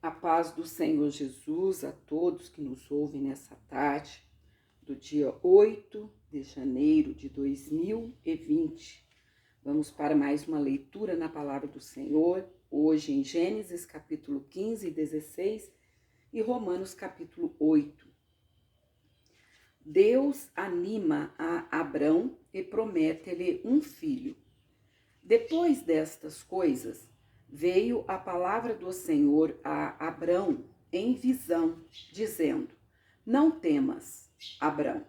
A paz do Senhor Jesus a todos que nos ouvem nessa tarde do dia 8 de janeiro de 2020. Vamos para mais uma leitura na palavra do Senhor, hoje em Gênesis capítulo 15 e 16 e Romanos capítulo 8. Deus anima a Abrão e promete-lhe um filho. Depois destas coisas, veio a palavra do Senhor a Abrão em visão, dizendo: Não temas, Abrão,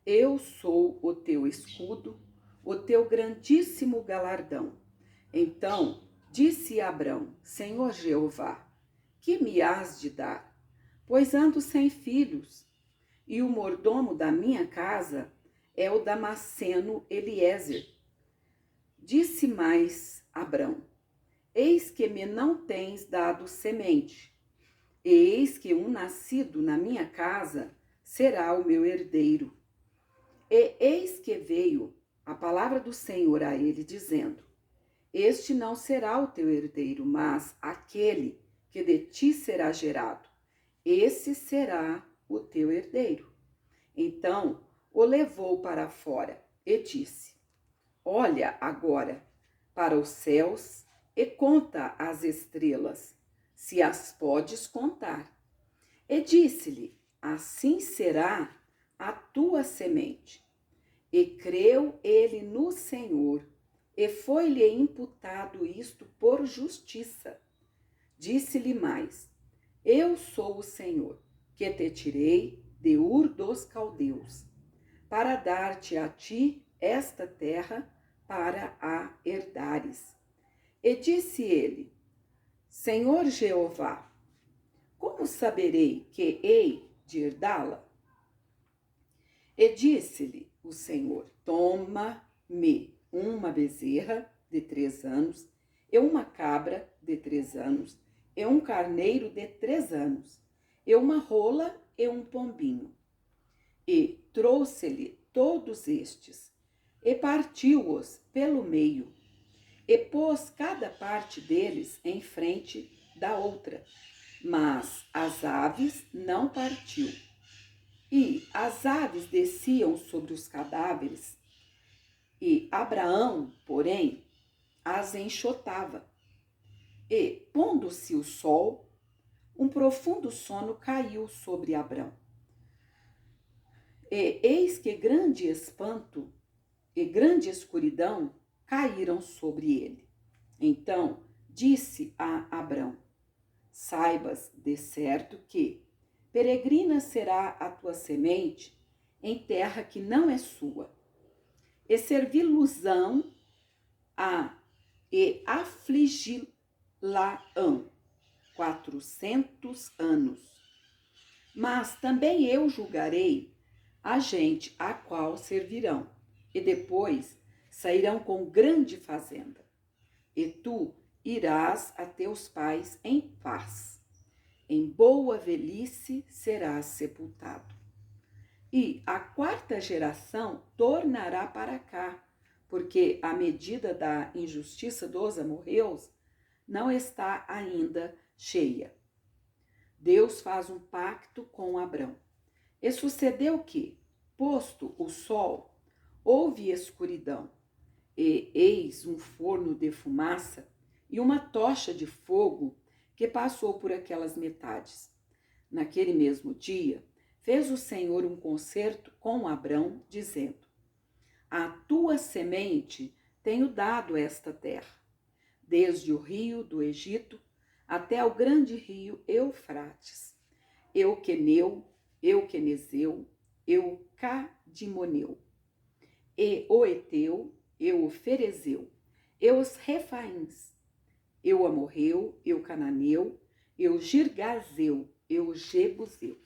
eu sou o teu escudo, o teu grandíssimo galardão. Então disse Abrão: Senhor Jeová, que me hás de dar? Pois ando sem filhos, e o mordomo da minha casa é o Damasceno Eliezer. Disse mais Abrão: Eis que me não tens dado semente, e eis que um nascido na minha casa será o meu herdeiro. E eis que veio a palavra do Senhor a ele, dizendo: Este não será o teu herdeiro, mas aquele que de ti será gerado, esse será o teu herdeiro. Então o levou para fora e disse: Olha agora para os céus e conta as estrelas, se as podes contar. E disse-lhe: Assim será a tua semente. E creu ele no Senhor, e foi-lhe imputado isto por justiça. Disse-lhe mais: Eu sou o Senhor, que te tirei de Ur dos Caldeus, para dar-te a ti esta terra para a herdares. E disse ele: Senhor Jeová, como saberei que hei de herdá-la? E disse-lhe o Senhor: Toma-me uma bezerra de 3 anos, e uma cabra de 3 anos, e um carneiro de 3 anos, e uma rola e um pombinho. E trouxe-lhe todos estes, e partiu-os pelo meio, e pôs cada parte deles em frente da outra, mas as aves não partiu. E as aves desciam sobre os cadáveres, e Abraão, porém, as enxotava. E, pondo-se o sol, um profundo sono caiu sobre Abrão. E eis que grande espanto e grande escuridão caíram sobre ele. Então disse a Abrão: Saibas de certo que peregrina será a tua semente em terra que não é sua, e servi-los-ão e afligi-la-ão 400 anos. Mas também eu julgarei a gente a qual servirão, e depois sairão com grande fazenda. E tu irás a teus pais em paz. Em boa velhice serás sepultado. E a 4ª geração tornará para cá, porque a medida da injustiça dos amorreus não está ainda cheia. Deus faz um pacto com Abrão. E sucedeu que, posto o sol, houve escuridão, e eis um forno de fumaça e uma tocha de fogo que passou por aquelas metades. Naquele mesmo dia, fez o Senhor um concerto com Abrão, dizendo: A tua semente tenho dado esta terra, desde o rio do Egito até o grande rio Eufrates, Euqueneu, Euquenezeu, Eucadimoneu, e o Eteu, e o Ferezeu, e os Refaíns, e o Amorreu, e o Cananeu, e o Girgazeu, e o Jebuseu.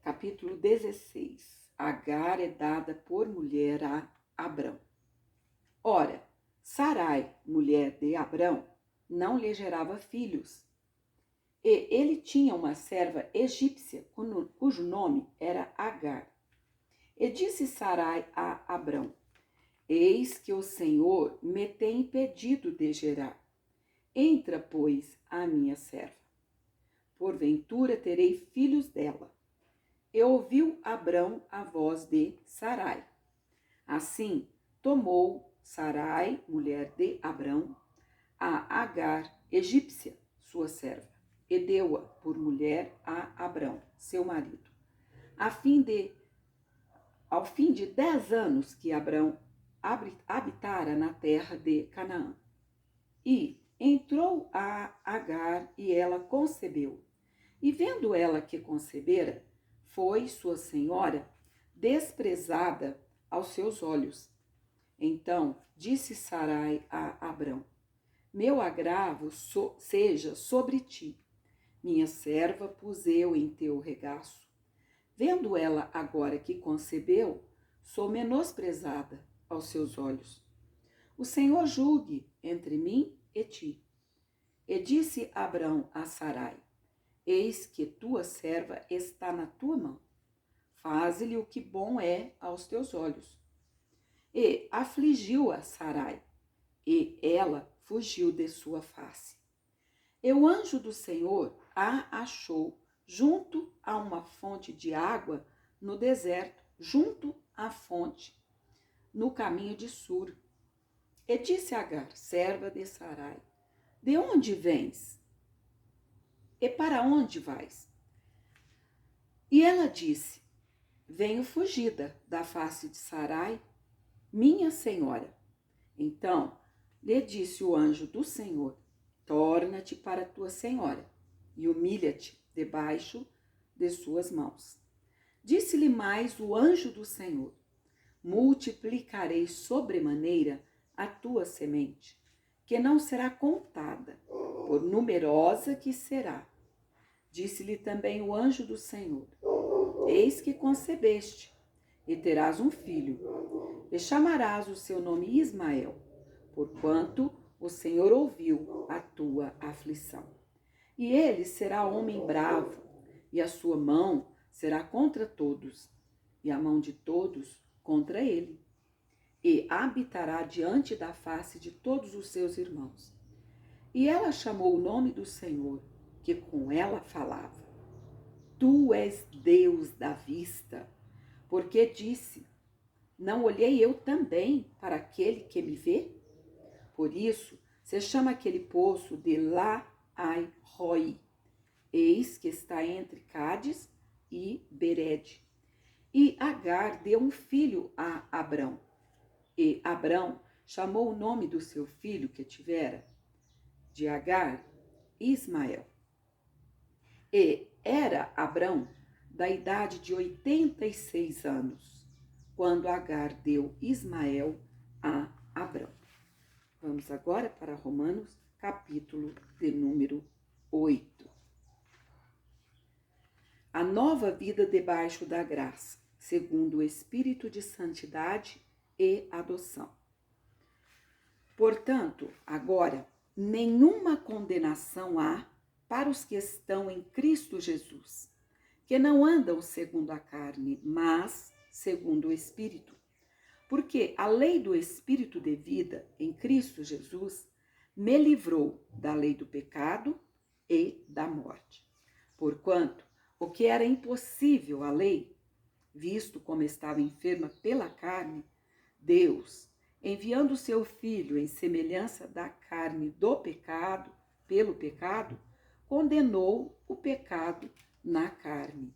Capítulo 16. Agar é dada por mulher a Abrão. Ora, Sarai, mulher de Abrão, não lhe gerava filhos. E ele tinha uma serva egípcia, cujo nome era Agar. E disse Sarai a Abrão: Eis que o Senhor me tem impedido de gerar. Entra, pois, a minha serva. Porventura terei filhos dela. E ouviu Abrão a voz de Sarai. Assim tomou Sarai, mulher de Abrão, a Agar, egípcia, sua serva, e deu-a por mulher a Abrão, seu marido, ao fim de 10 anos que Abrão habitara na terra de Canaã. E entrou a Agar e ela concebeu. E vendo ela que concebera, foi sua senhora desprezada aos seus olhos. Então disse Sarai a Abrão: meu agravo seja sobre ti. Minha serva pus eu em teu regaço. Vendo ela agora que concebeu, sou menosprezada aos seus olhos. O Senhor julgue entre mim e ti. E disse Abrão a Sarai: eis que tua serva está na tua mão. Faze-lhe o que bom é aos teus olhos. E afligiu a Sarai, e ela fugiu de sua face. E o anjo do Senhor a achou junto a uma fonte de água no deserto, junto à fonte, no caminho de Sur. E disse Agar, serva de Sarai: de onde vens? E para onde vais? E ela disse: venho fugida da face de Sarai, minha senhora. Então lhe disse o anjo do Senhor: torna-te para tua senhora e humilha-te debaixo de suas mãos. Disse-lhe mais o anjo do Senhor: multiplicarei sobremaneira a tua semente, que não será contada, por numerosa que será. Disse-lhe também o anjo do Senhor: eis que concebeste, e terás um filho, e chamarás o seu nome Ismael, porquanto o Senhor ouviu a tua aflição. E ele será homem bravo, e a sua mão será contra todos, e a mão de todos contra ele. E habitará diante da face de todos os seus irmãos. E ela chamou o nome do Senhor, que com ela falava: tu és Deus da vista, porque disse: não olhei eu também para aquele que me vê? Por isso se chama aquele poço de La-ai-roi. Eis que está entre Cádiz e Berede. E Agar deu um filho a Abrão. E Abrão chamou o nome do seu filho que tivera de Agar, Ismael. E era Abrão da idade de 86 anos, quando Agar deu Ismael a Abrão. Vamos agora para Romanos, capítulo de número 8. A nova vida debaixo da graça, segundo o Espírito de santidade e adoção. Portanto, agora, nenhuma condenação há para os que estão em Cristo Jesus, que não andam segundo a carne, mas segundo o Espírito. Porque a lei do Espírito de vida em Cristo Jesus me livrou da lei do pecado e da morte. Porquanto o que era impossível à lei, visto como estava enferma pela carne, Deus, enviando o seu Filho em semelhança da carne do pecado, pelo pecado, condenou o pecado na carne,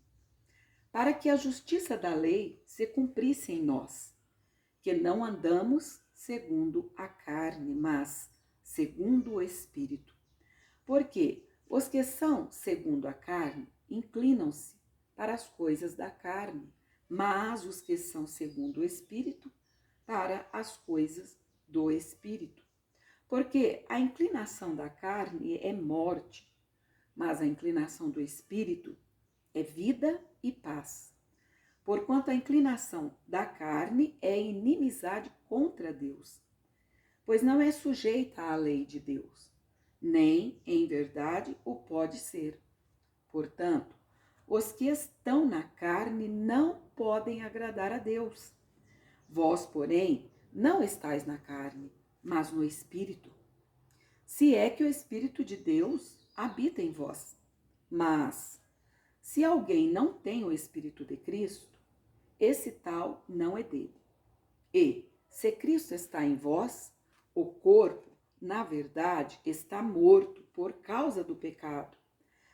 para que a justiça da lei se cumprisse em nós, que não andamos segundo a carne, mas segundo o Espírito. Porque os que são segundo a carne inclinam-se para as coisas da carne, mas os que são segundo o Espírito, para as coisas do Espírito. Porque a inclinação da carne é morte, mas a inclinação do Espírito é vida e paz. Porquanto a inclinação da carne é inimizade contra Deus, pois não é sujeita à lei de Deus, nem em verdade o pode ser. Portanto, os que estão na carne não podem agradar a Deus. Vós, porém, não estáis na carne, mas no Espírito, se é que o Espírito de Deus habita em vós. Mas, se alguém não tem o Espírito de Cristo, esse tal não é dele. E, se Cristo está em vós, o corpo, na verdade, está morto por causa do pecado,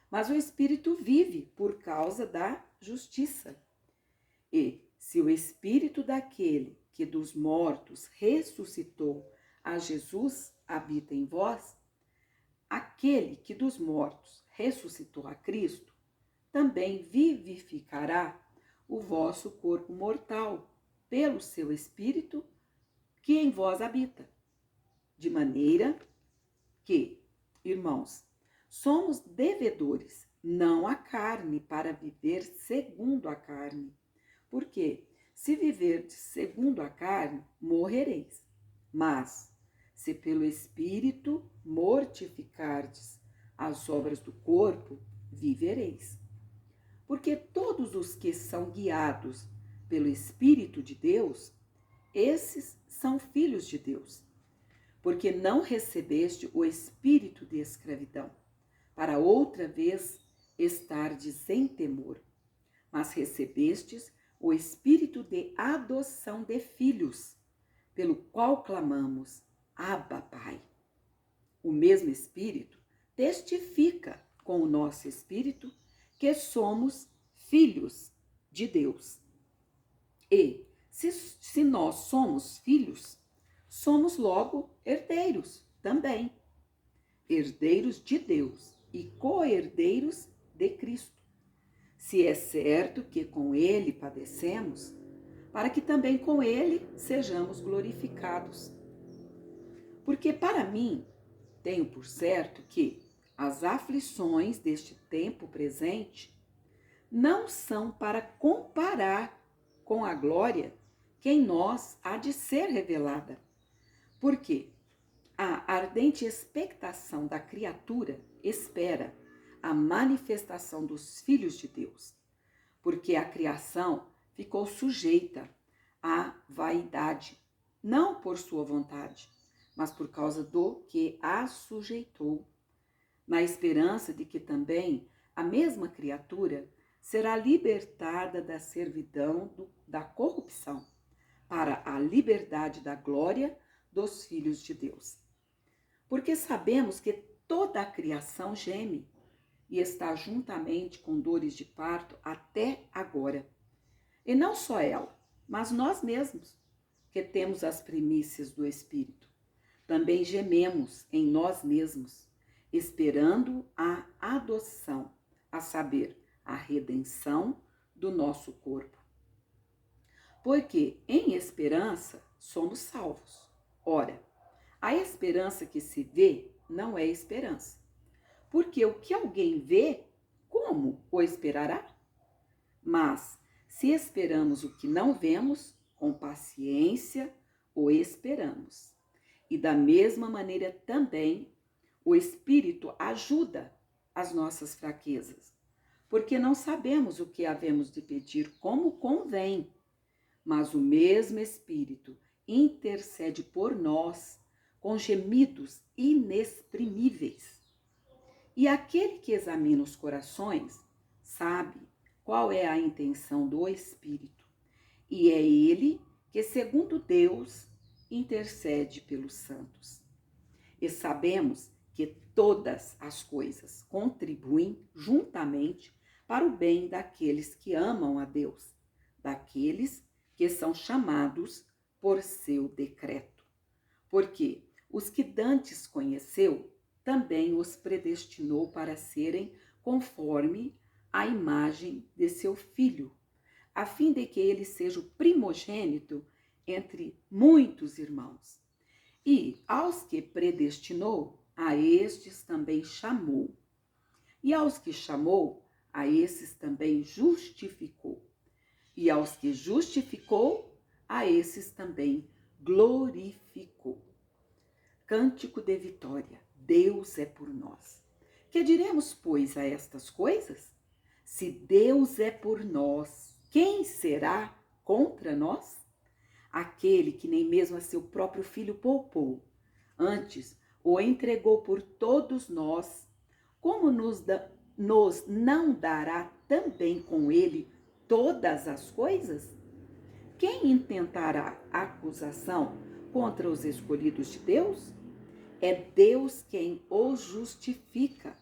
mas o Espírito vive por causa da justiça. E, se o Espírito daquele que dos mortos ressuscitou a Jesus habita em vós, aquele que dos mortos ressuscitou a Cristo também vivificará o vosso corpo mortal pelo seu Espírito que em vós habita. De maneira que, irmãos, somos devedores, não à carne, para viver segundo a carne. Porque, se viverdes segundo a carne, morrereis. Mas, se pelo Espírito mortificardes as obras do corpo, vivereis. Porque todos os que são guiados pelo Espírito de Deus, esses são filhos de Deus. Porque não recebeste o espírito de escravidão, para outra vez estardes em temor, mas recebestes o espírito de adoção de filhos, pelo qual clamamos, Abba, Pai. O mesmo Espírito testifica com o nosso espírito que somos filhos de Deus. E, se nós somos filhos, somos logo herdeiros também, herdeiros de Deus e co-herdeiros de Cristo. Se é certo que com ele padecemos, para que também com ele sejamos glorificados. Porque para mim, tenho por certo que as aflições deste tempo presente não são para comparar com a glória que em nós há de ser revelada. Porque a ardente expectação da criatura espera a manifestação dos filhos de Deus, porque a criação ficou sujeita à vaidade, não por sua vontade, mas por causa do que a sujeitou, na esperança de que também a mesma criatura será libertada da servidão da corrupção, para a liberdade da glória dos filhos de Deus. Porque sabemos que toda a criação geme e está juntamente com dores de parto até agora. E não só ela, mas nós mesmos, que temos as primícias do Espírito. Também gememos em nós mesmos, esperando a adoção, a saber, a redenção do nosso corpo. Porque em esperança somos salvos. Ora, a esperança que se vê não é esperança. Porque o que alguém vê, como o esperará? Mas, se esperamos o que não vemos, com paciência o esperamos. E da mesma maneira também, o Espírito ajuda as nossas fraquezas, porque não sabemos o que havemos de pedir como convém, mas o mesmo Espírito intercede por nós com gemidos inexprimíveis. E aquele que examina os corações sabe qual é a intenção do Espírito, e é ele que, segundo Deus, intercede pelos santos. E sabemos que todas as coisas contribuem juntamente para o bem daqueles que amam a Deus, daqueles que são chamados por seu decreto. Porque os que dantes conheceu, também os predestinou para serem conforme a imagem de seu Filho, a fim de que ele seja o primogênito entre muitos irmãos. E aos que predestinou, a estes também chamou. E aos que chamou, a esses também justificou. E aos que justificou, a esses também glorificou. Cântico de vitória. Deus é por nós. Que diremos, pois, a estas coisas? Se Deus é por nós, quem será contra nós? Aquele que nem mesmo a seu próprio filho poupou, antes o entregou por todos nós, como nos não dará também com ele todas as coisas? Quem intentará acusação contra os escolhidos de Deus? É Deus quem os justifica.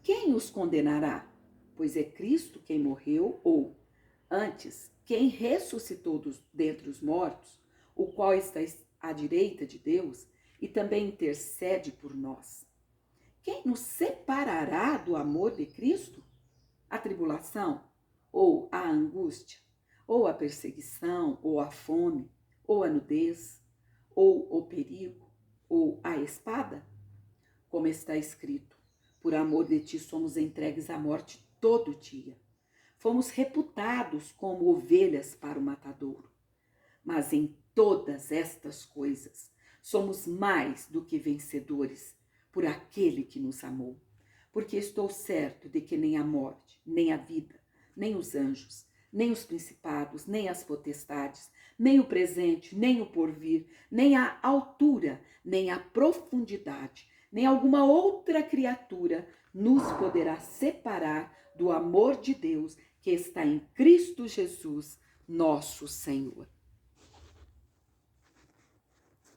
Quem os condenará? Pois é Cristo quem morreu, ou, antes, quem ressuscitou dentre os mortos, o qual está à direita de Deus e também intercede por nós. Quem nos separará do amor de Cristo? A tribulação, ou a angústia, ou a perseguição, ou a fome, ou a nudez, ou o perigo, ou a espada? Como está escrito, por amor de ti somos entregues à morte todo dia. Fomos reputados como ovelhas para o matadouro. Mas em todas estas coisas somos mais do que vencedores por aquele que nos amou. Porque estou certo de que nem a morte, nem a vida, nem os anjos, nem os principados, nem as potestades, nem o presente, nem o porvir, nem a altura, nem a profundidade, nem alguma outra criatura nos poderá separar do amor de Deus que está em Cristo Jesus, nosso Senhor.